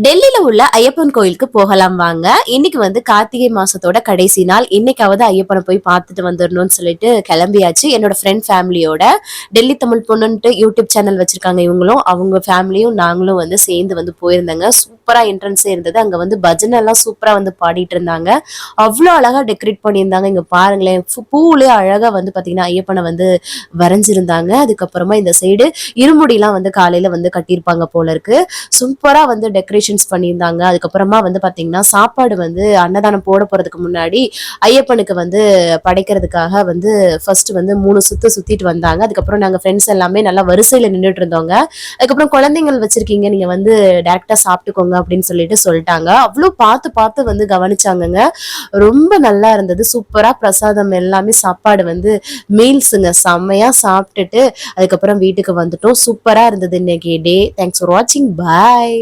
டெல்லியில உள்ள ஐயப்பன் கோயிலுக்கு போகலாம் வாங்க. இன்னைக்கு வந்து கார்த்திகை மாசத்தோட கடைசி நாள். இன்னைக்காவது ஐயப்பனை போய் பார்த்துட்டு வந்துடணும்னு சொல்லிட்டு கிளம்பியாச்சு. என்னோட ஃப்ரெண்ட் ஃபேமிலியோட டெல்லி தமிழ் பொண்ணுன்ட்டு யூடியூப் சேனல் வச்சிருக்காங்க இவங்களும். அவங்க ஃபேமிலியும் நாங்களும் வந்து சேர்ந்து வந்து போயிருந்தாங்க. சூப்பரா என்ட்ரன்ஸே இருந்தது. அங்க வந்து பஜனை எல்லாம் சூப்பரா வந்து பாடிட்டு இருந்தாங்க. அவ்வளோ அழகா டெக்கரேட் பண்ணியிருந்தாங்க. இங்க பாருங்களேன், பூலே அழகா வந்து பாத்தீங்கன்னா ஐயப்பனை வந்து வரைஞ்சிருந்தாங்க. அதுக்கப்புறமா இந்த சைடு இருமுடிலாம் வந்து காலையில வந்து கட்டியிருப்பாங்க போல இருக்கு. சூப்பரா வந்து டெக்கரேஷன்ஸ் பண்ணியிருந்தாங்க. அதுக்கப்புறமா வந்து பாத்தீங்கன்னா சாப்பாடு வந்து அன்னதானம் போட போறதுக்கு முன்னாடி ஐயப்பனுக்கு வந்து படைக்கிறதுக்காக வந்து ஃபர்ஸ்ட் வந்து 3 சுத்து சுத்திட்டு வந்தாங்க. அதுக்கப்புறம் நாங்க ஃப்ரெண்ட்ஸ் எல்லாமே நல்லா வரிசையில நின்றுட்டு இருந்தோங்க. அதுக்கப்புறம் குழந்தைங்கள் வச்சிருக்கீங்க, நீங்க வந்து டைரக்டா சாப்பிட்டுக்கோங்க அப்படின்னு சொல்லிட்டாங்க. அவ்வளவு பார்த்து பார்த்து வந்து கவனிச்சாங்கங்க. ரொம்ப நல்லா இருந்தது. சூப்பரா பிரசாதம் எல்லாமே சாப்பாடு வந்து மீல்ஸுங்க, செம்மையா சாப்பிட்டுட்டு அதுக்கப்புறம் வீட்டுக்கு வந்துட்டோம். சூப்பரா இருந்தது இன்னைக்கு டே. தேங்க்ஸ் ஃபார் வாட்சிங். பாய்.